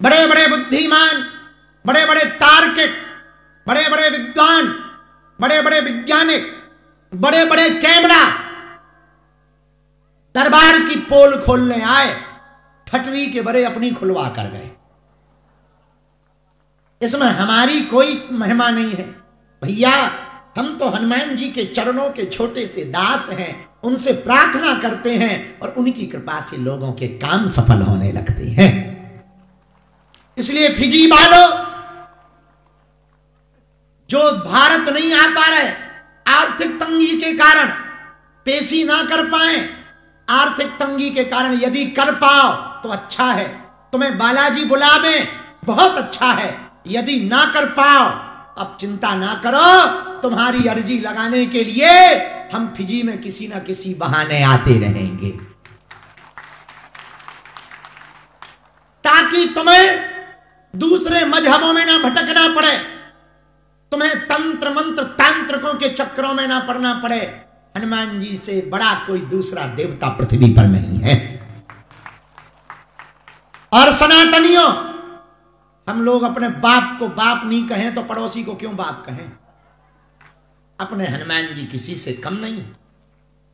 बड़े बड़े बुद्धिमान, बड़े बड़े तार्किक, बड़े बड़े विद्वान, बड़े बड़े वैज्ञानिक, बड़े बड़े कैमरा दरबार की पोल खोलने आए, ठटरी के बड़े अपनी खुलवा कर गए। इसमें हमारी कोई महिमा नहीं है भैया। हम तो हनुमान जी के चरणों के छोटे से दास हैं, उनसे प्रार्थना करते हैं और उनकी कृपा से लोगों के काम सफल होने लगते हैं। इसलिए फिजी वालों जो भारत नहीं आ पा रहे आर्थिक तंगी के कारण, पेशी ना कर पाए आर्थिक तंगी के कारण, यदि कर पाओ तो अच्छा है, तुम्हें बालाजी बुलावे बहुत अच्छा है। यदि ना कर पाओ अब चिंता ना करो, तुम्हारी अर्जी लगाने के लिए हम फिजी में किसी ना किसी बहाने आते रहेंगे, ताकि तुम्हें दूसरे मजहबों में ना भटकना पड़े, तुम्हें तंत्र मंत्र तांत्रिकों के चक्रों में ना पड़ना पड़े। हनुमान जी से बड़ा कोई दूसरा देवता पृथ्वी पर नहीं है। और सनातनियों, हम लोग अपने बाप को बाप नहीं कहें तो पड़ोसी को क्यों बाप कहें? अपने हनुमान जी किसी से कम नहीं।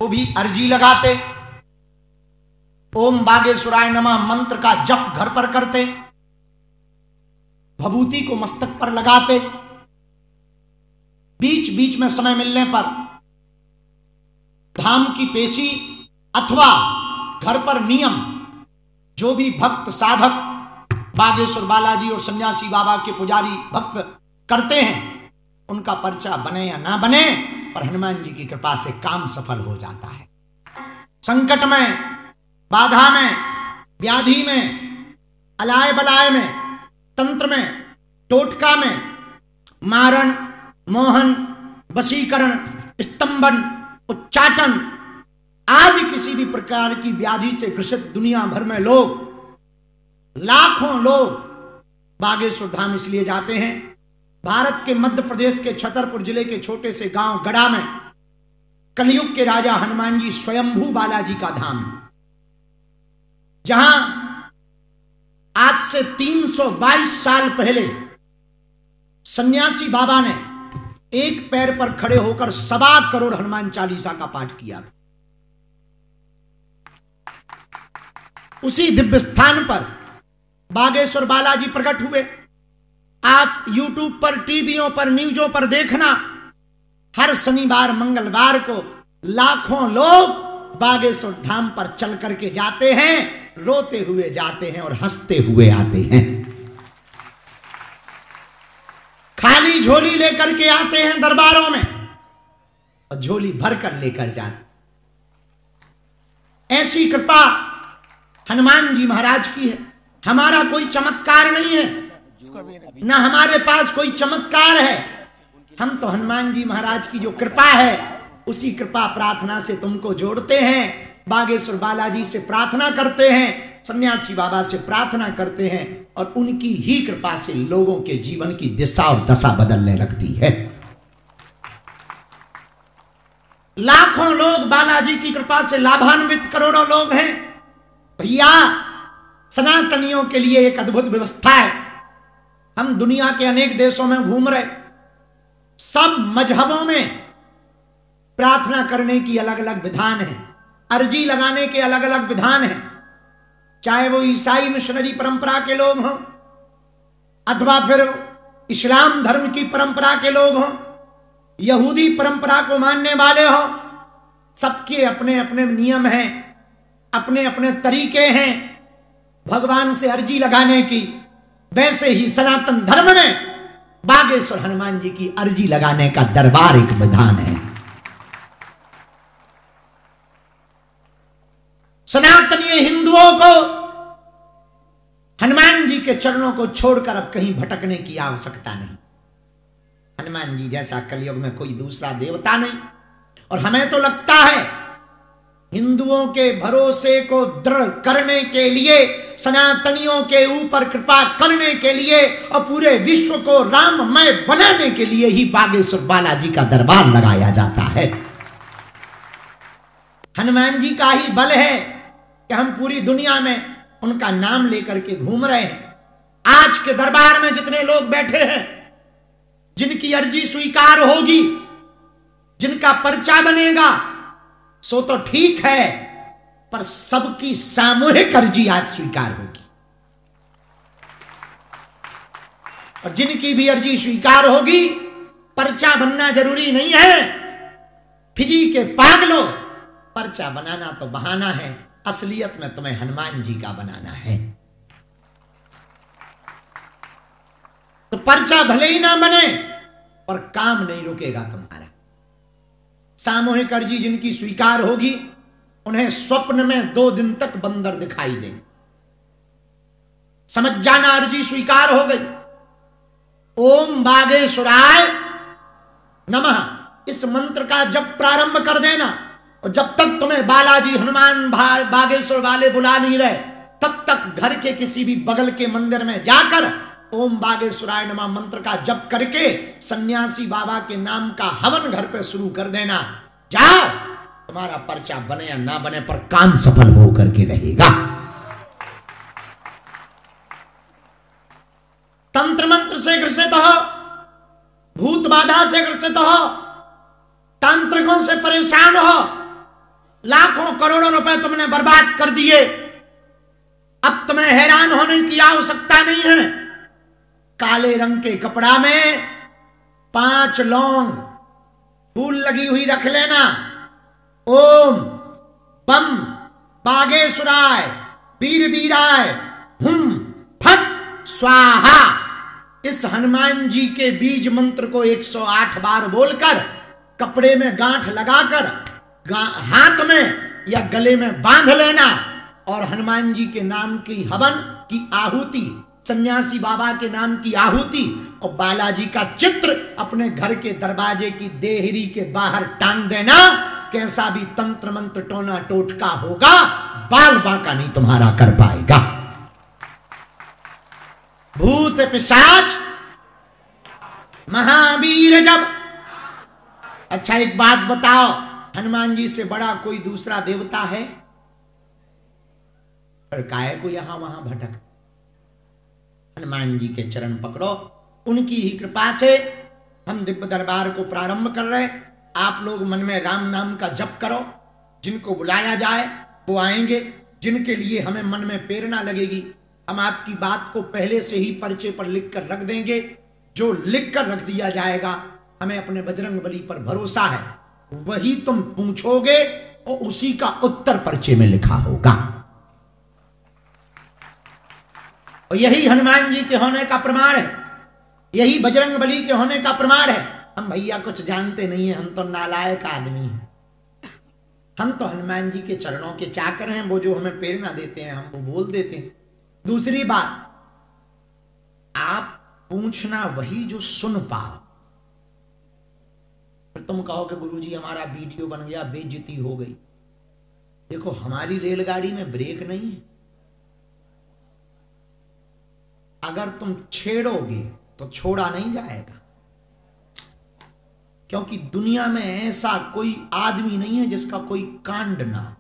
वो भी अर्जी लगाते, ओम बागेश्वराय नमः मंत्र का जप घर पर करते, भभूति को मस्तक पर लगाते, बीच बीच में समय मिलने पर धाम की पेशी अथवा घर पर नियम, जो भी भक्त साधक बागेश्वर बालाजी और सन्यासी बाबा के पुजारी भक्त करते हैं, उनका पर्चा बने या ना बने, पर हनुमान जी की कृपा से काम सफल हो जाता है। संकट में, बाधा में, व्याधि में, अलाय बलाय में, तंत्र में, टोटका में, मारण, मोहन, वशीकरण, स्तंभन, उच्चाटन आदि किसी भी प्रकार की व्याधि से ग्रसित दुनिया भर में लोग, लाखों लोग बागेश्वर धाम इसलिए जाते हैं। भारत के मध्य प्रदेश के छतरपुर जिले के छोटे से गांव गड़ा में कलयुग के राजा हनुमान जी स्वयंभू बालाजी का धाम है, जहां आज से 322 साल पहले सन्यासी बाबा ने एक पैर पर खड़े होकर 1.25 करोड़ हनुमान चालीसा का पाठ किया था। उसी दिव्य स्थान पर बागेश्वर बालाजी प्रकट हुए। आप YouTube पर, टीवियों पर, न्यूजों पर देखना, हर शनिवार मंगलवार को लाखों लोग बागेश्वर धाम पर चल करके जाते हैं, रोते हुए जाते हैं और हंसते हुए आते हैं। खाली झोली लेकर के आते हैं दरबारों में और झोली भरकर लेकर जाते। ऐसी कृपा हनुमान जी महाराज की है। हमारा कोई चमत्कार नहीं है, ना हमारे पास कोई चमत्कार है। हम तो हनुमान जी महाराज की जो कृपा है उसी कृपा प्रार्थना से तुमको जोड़ते हैं। बागेश्वर बालाजी से प्रार्थना करते हैं, सन्यासी बाबा से प्रार्थना करते हैं और उनकी ही कृपा से लोगों के जीवन की दिशा और दशा बदलने लगती है। लाखों लोग बालाजी की कृपा से लाभान्वित, करोड़ों लोग हैं। भैया, सनातनियों के लिए एक अद्भुत व्यवस्था है। हम दुनिया के अनेक देशों में घूम रहे, सब मजहबों में प्रार्थना करने की अलग अलग विधान है, अर्जी लगाने के अलग अलग विधान है। चाहे वो ईसाई मिशनरी परंपरा के लोग हों अथवा फिर इस्लाम धर्म की परंपरा के लोग हों, यहूदी परंपरा को मानने वाले हों, सबके अपने अपने नियम हैं, अपने अपने तरीके हैं भगवान से अर्जी लगाने की। वैसे ही सनातन धर्म में बागेश्वर हनुमान जी की अर्जी लगाने का दरबार एक विधान है। सनातनीय हिंदुओं को हनुमान जी के चरणों को छोड़कर अब कहीं भटकने की आवश्यकता नहीं। हनुमान जी जैसा कलयुग में कोई दूसरा देवता नहीं। और हमें तो लगता है हिंदुओं के भरोसे को दृढ़ करने के लिए, सनातनियों के ऊपर कृपा करने के लिए और पूरे विश्व को राममय बनाने के लिए ही बागेश्वर बालाजी का दरबार लगाया जाता है। हनुमान जी का ही बल है कि हम पूरी दुनिया में उनका नाम लेकर के घूम रहे हैं। आज के दरबार में जितने लोग बैठे हैं, जिनकी अर्जी स्वीकार होगी, जिनका पर्चा बनेगा, सो तो ठीक है, पर सबकी सामूहिक अर्जी आज स्वीकार होगी। और जिनकी भी अर्जी स्वीकार होगी, पर्चा बनना जरूरी नहीं है। फिजी के पागलो, पर्चा बनाना तो बहाना है, असलियत में तुम्हें हनुमान जी का बनाना है। तो पर्चा भले ही ना बने, पर काम नहीं रुकेगा तुम्हारा। सामूहिक अर्जी जिनकी स्वीकार होगी, उन्हें स्वप्न में 2 दिन तक बंदर दिखाई देंगे। समझ जाना, अर्जी स्वीकार हो गई। ओम बागेश्वराय नमः, इस मंत्र का जब प्रारंभ कर देना, और जब तक तुम्हें बालाजी हनुमान बागेश्वर वाले बुला नहीं रहे, तब तक घर के किसी भी बगल के मंदिर में जाकर ओम बागेश्वराय नमः मंत्र का जप करके सन्यासी बाबा के नाम का हवन घर पे शुरू कर देना। जाओ, तुम्हारा पर्चा बने या ना बने, पर काम सफल हो करके रहेगा। तंत्र मंत्र से ग्रसित हो, भूत बाधा से ग्रसित हो, तांत्रिकों से परेशान हो, लाखों करोड़ों रुपए तुमने बर्बाद कर दिए, अब तुम्हें हैरान होने की आवश्यकता नहीं है। काले रंग के कपड़ा में 5 लौंग फूल लगी हुई रख लेना। ओम बम बागेश्वराय वीर वीराय हुम फट स्वाहा, इस हनुमान जी के बीज मंत्र को 108 बार बोलकर कपड़े में गांठ लगाकर हाथ में या गले में बांध लेना, और हनुमान जी के नाम की हवन की आहुति, सन्यासी बाबा के नाम की आहुति और बालाजी का चित्र अपने घर के दरवाजे की देहरी के बाहर टांग देना। कैसा भी तंत्र मंत्र टोना टोटका होगा, बाल बांका नहीं तुम्हारा कर पाएगा। भूत पिशाच महावीर जब। अच्छा, एक बात बताओ, हनुमान जी से बड़ा कोई दूसरा देवता है? पर काहे को यहां वहां भटक। हनुमान जी के चरण पकड़ो, उनकी ही कृपा से हम दिव्य दरबार को प्रारंभ कर रहे। आप लोग मन में राम नाम का जप करो, जिनको बुलाया जाए वो आएंगे, जिनके लिए हमें मन में प्रेरणा लगेगी, हम आपकी बात को पहले से ही पर्चे पर लिख कर रख देंगे। जो लिख कर रख दिया जाएगा, हमें अपने बजरंग बली पर भरोसा है, वही तुम पूछोगे और उसी का उत्तर पर्चे में लिखा होगा। और यही हनुमान जी के होने का प्रमाण है, यही बजरंग बली के होने का प्रमाण है। हम भैया कुछ जानते नहीं है, हम तो नालायक आदमी हैं, हम तो हनुमान जी के चरणों के चाकर हैं, वो जो हमें प्रेरणा देते हैं हम वो बोल देते हैं। दूसरी बात, आप पूछना वही जो सुन पाओ। फिर तुम कहोगे गुरुजी हमारा वीडियो बन गया, बेइज्जती हो गई। देखो, हमारी रेलगाड़ी में ब्रेक नहीं है, अगर तुम छेड़ोगे तो छोड़ा नहीं जाएगा, क्योंकि दुनिया में ऐसा कोई आदमी नहीं है जिसका कोई कांड ना,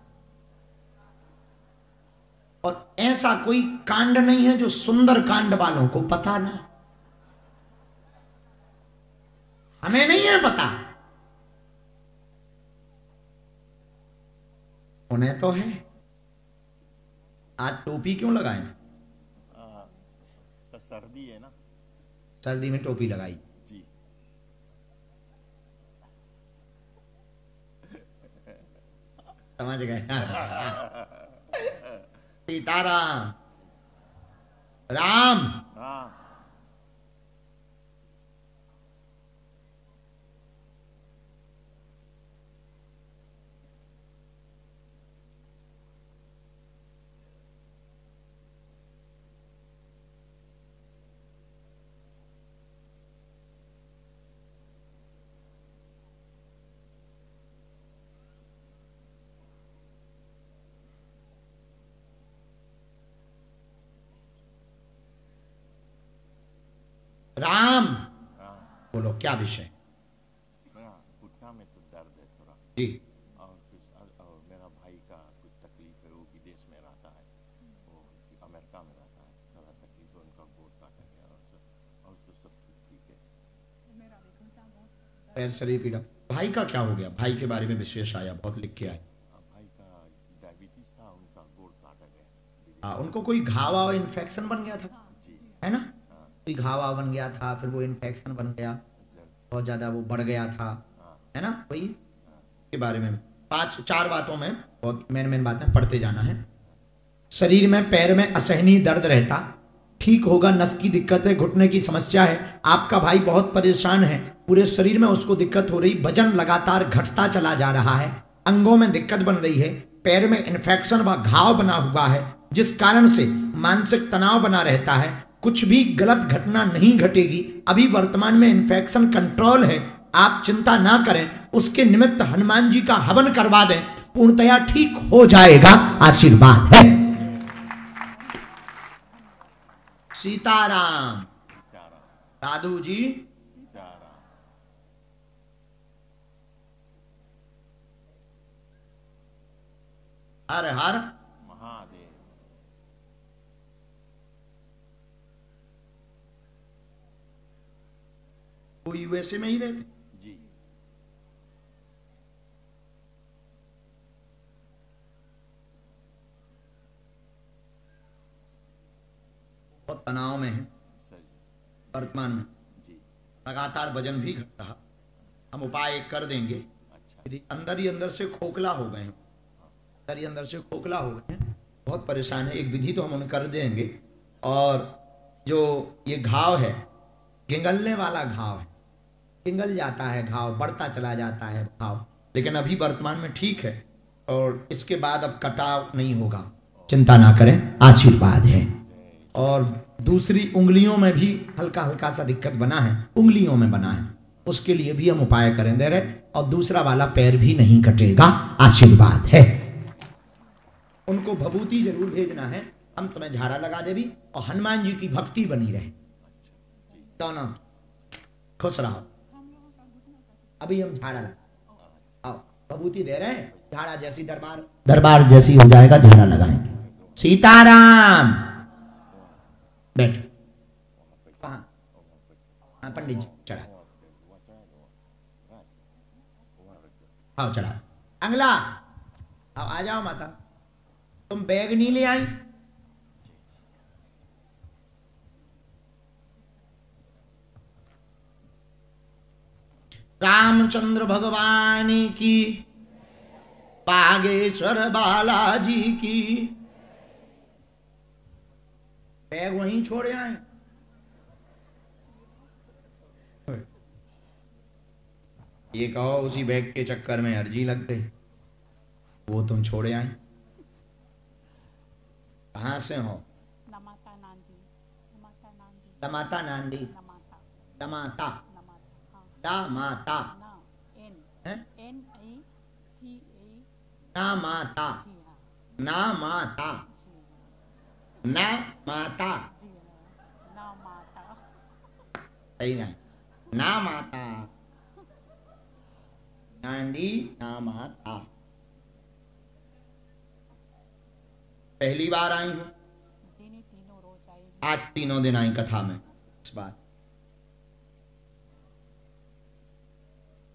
और ऐसा कोई कांड नहीं है जो सुंदर कांड वालों को पता ना। हमें नहीं है पता, उन्हें तो है। आज टोपी क्यों लगाए? सर्दी है ना, सर्दी में टोपी लगाई जी। समझ गए? सीताराम राम। हाँ, राम। हाँ, बोलो क्या विषय? घुटना में तो दर्द है थोड़ा, जी। और मेरा भाई का कुछ तकलीफ है, वो विदेश में रहता है, वो अमेरिका में रहता है, थोड़ा तकलीफ है, उनका गोड़ पैर शरीर पीड़ा। भाई का क्या हो गया? भाई के बारे में विशेष आया, बहुत लिख के आए। भाई का डायबिटीज था, उनका गोड़ काटा गया। उनको कोई घाव वाव इन्फेक्शन बन गया था, जी। है ना? कोई घाव वाव बन गया था, फिर वो इन्फेक्शन बन गया, बहुत ज्यादा वो बढ़ गया था, है ना? वही के बारे में 4 बातों में बहुत मेन बातें पढ़ते जाना है। शरीर में पैर में असहनीय दर्द रहता, ठीक होगा। नस की दिक्कत है, घुटने की समस्या है। आपका भाई बहुत परेशान है, पूरे शरीर में उसको दिक्कत हो रही, वजन लगातार घटता चला जा रहा है, अंगों में दिक्कत बन रही है, पैर में इन्फेक्शन व घाव बना हुआ है, जिस कारण से मानसिक तनाव बना रहता है। कुछ भी गलत घटना नहीं घटेगी, अभी वर्तमान में इन्फेक्शन कंट्रोल है, आप चिंता ना करें। उसके निमित्त हनुमान जी का हवन करवा दें, पूर्णतया ठीक हो जाएगा, आशीर्वाद है। सीताराम। साधु जी सीताराम। हर हर महादेव। वो यूएसए में ही रहते। जी। बहुत तनाव में है सर जी। वर्तमान में, जी। लगातार वजन भी घट रहा। हम उपाय कर देंगे। अच्छा। यदि अंदर ही अंदर से खोखला हो गए हैं, अंदर ही अंदर से खोखला हो गए हैं, बहुत परेशान है, एक विधि तो हम उन्हें कर देंगे। और जो ये घाव है, गिंगलने वाला घाव है, गिंगल जाता है घाव, बढ़ता चला जाता है घाव, लेकिन अभी वर्तमान में ठीक है, और इसके बाद अब कटाव नहीं होगा, चिंता ना करें, आशीर्वाद है। और दूसरी उंगलियों में भी हल्का हल्का सा दिक्कत बना है, उंगलियों में बना है, उसके लिए भी हम उपाय करें दे रहे। और दूसरा वाला पैर भी नहीं कटेगा, आशीर्वाद है। उनको भभूति जरूर भेजना है, हम तुम्हें झाड़ा लगा दे भी, और हनुमान जी की भक्ति बनी रहे, दोनों खुश रहो। अभी हम झाड़ा लगा, आओ भभूति दे रहे हैं, झाड़ा जैसी दरबार जैसी हो जाएगा, झाड़ा लगाएंगे। सीताराम। बैठ। कहाँ? हाँ पंडित जी चढ़ा, आओ चढ़ा। अंगला आओ, आ जाओ माता। तुम बैग नहीं ले आई? रामचंद्र भगवान की, बागेश्वर बालाजी की। बैग वहीं छोड़े आए। ये कहो उसी बैग के चक्कर में अर्जी लग गई, वो तुम छोड़े आए। कहां से हो? नमाता नांदी। नमाता नांदी। दमाता नांदी। नमाता। दमाता। नमाता। हाँ। दामाता। ना एन हैं? NATA। नामाता। जी हाँ। नामाता। जी हाँ। नामाता। जी हाँ। ना माता। सही ना? नामाता। नांदी नामाता। पहली बार आई हूं, जी नहीं, तीनों रोज आई। आज 3 दिन आई कथा में। इस बार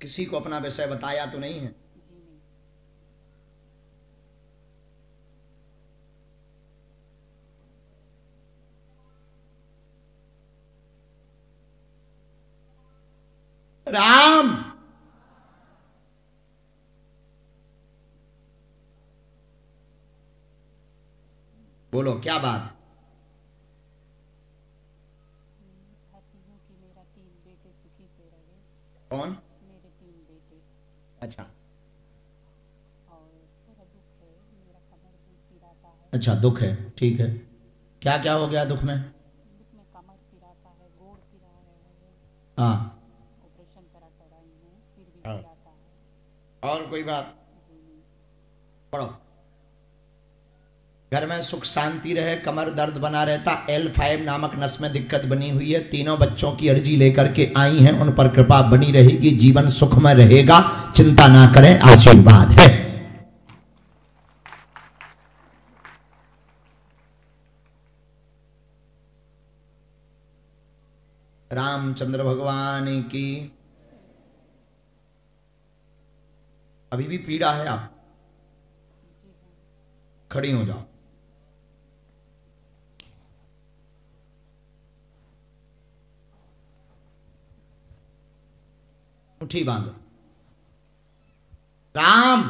किसी को अपना विषय बताया तो नहीं है? जी नहीं। राम। बोलो क्या बात? चाहती हूँ कि मेरा 3 बेटे सुखी से रहे। कौन? मेरे 3 बेटे। अच्छा और थोड़ा दुख है, मेरा कमर भी पिराता है। अच्छा, दुख है, ठीक है। क्या क्या हो गया दुख में? दुख में कमर पिराता है, गोड़ पिरा है। हाँ, ऑपरेशन करा कराई हूँ, फिर भी हाँ। पिराता है। और कोई बात? जी नहीं। पढ़ो। घर में सुख शांति रहे, कमर दर्द बना रहता, L5 नामक नस में दिक्कत बनी हुई है। तीनों बच्चों की अर्जी लेकर के आई हैं, उन पर कृपा बनी रहेगी, जीवन सुखमय रहेगा, चिंता ना करें, आशीर्वाद है। रामचंद्र भगवान की। अभी भी पीड़ा है? आप खड़ी हो जाओ। मुट्ठी बांधो। राम,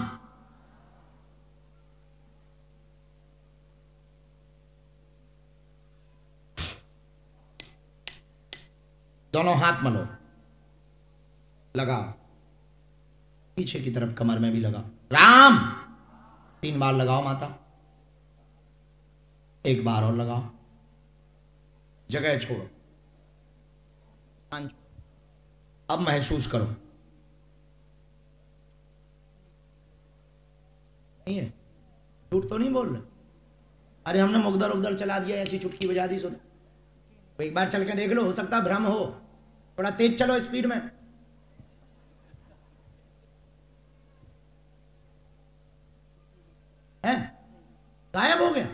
दोनों हाथ मलो, लगाओ पीछे की तरफ, कमर में भी लगाओ। राम, 3 बार लगाओ माता, 1 बार और लगाओ। जगह छोड़ो, अब महसूस करो। नहीं है, झूठ तो नहीं बोल रहे? अरे हमने मुगदर उगदर चला दिया, ऐसी चुटकी बजा दी, सुन तो एक बार चल के देख लो, हो सकता भ्रम हो। थोड़ा तेज चलो, स्पीड में। है गायब हो गया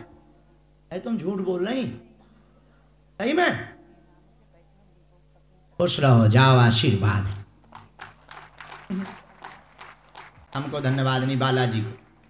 है? तुम झूठ बोल रही सही में? खुश रहो, जाओ, आशीर्वाद। हमको धन्यवाद नहीं, बालाजी को।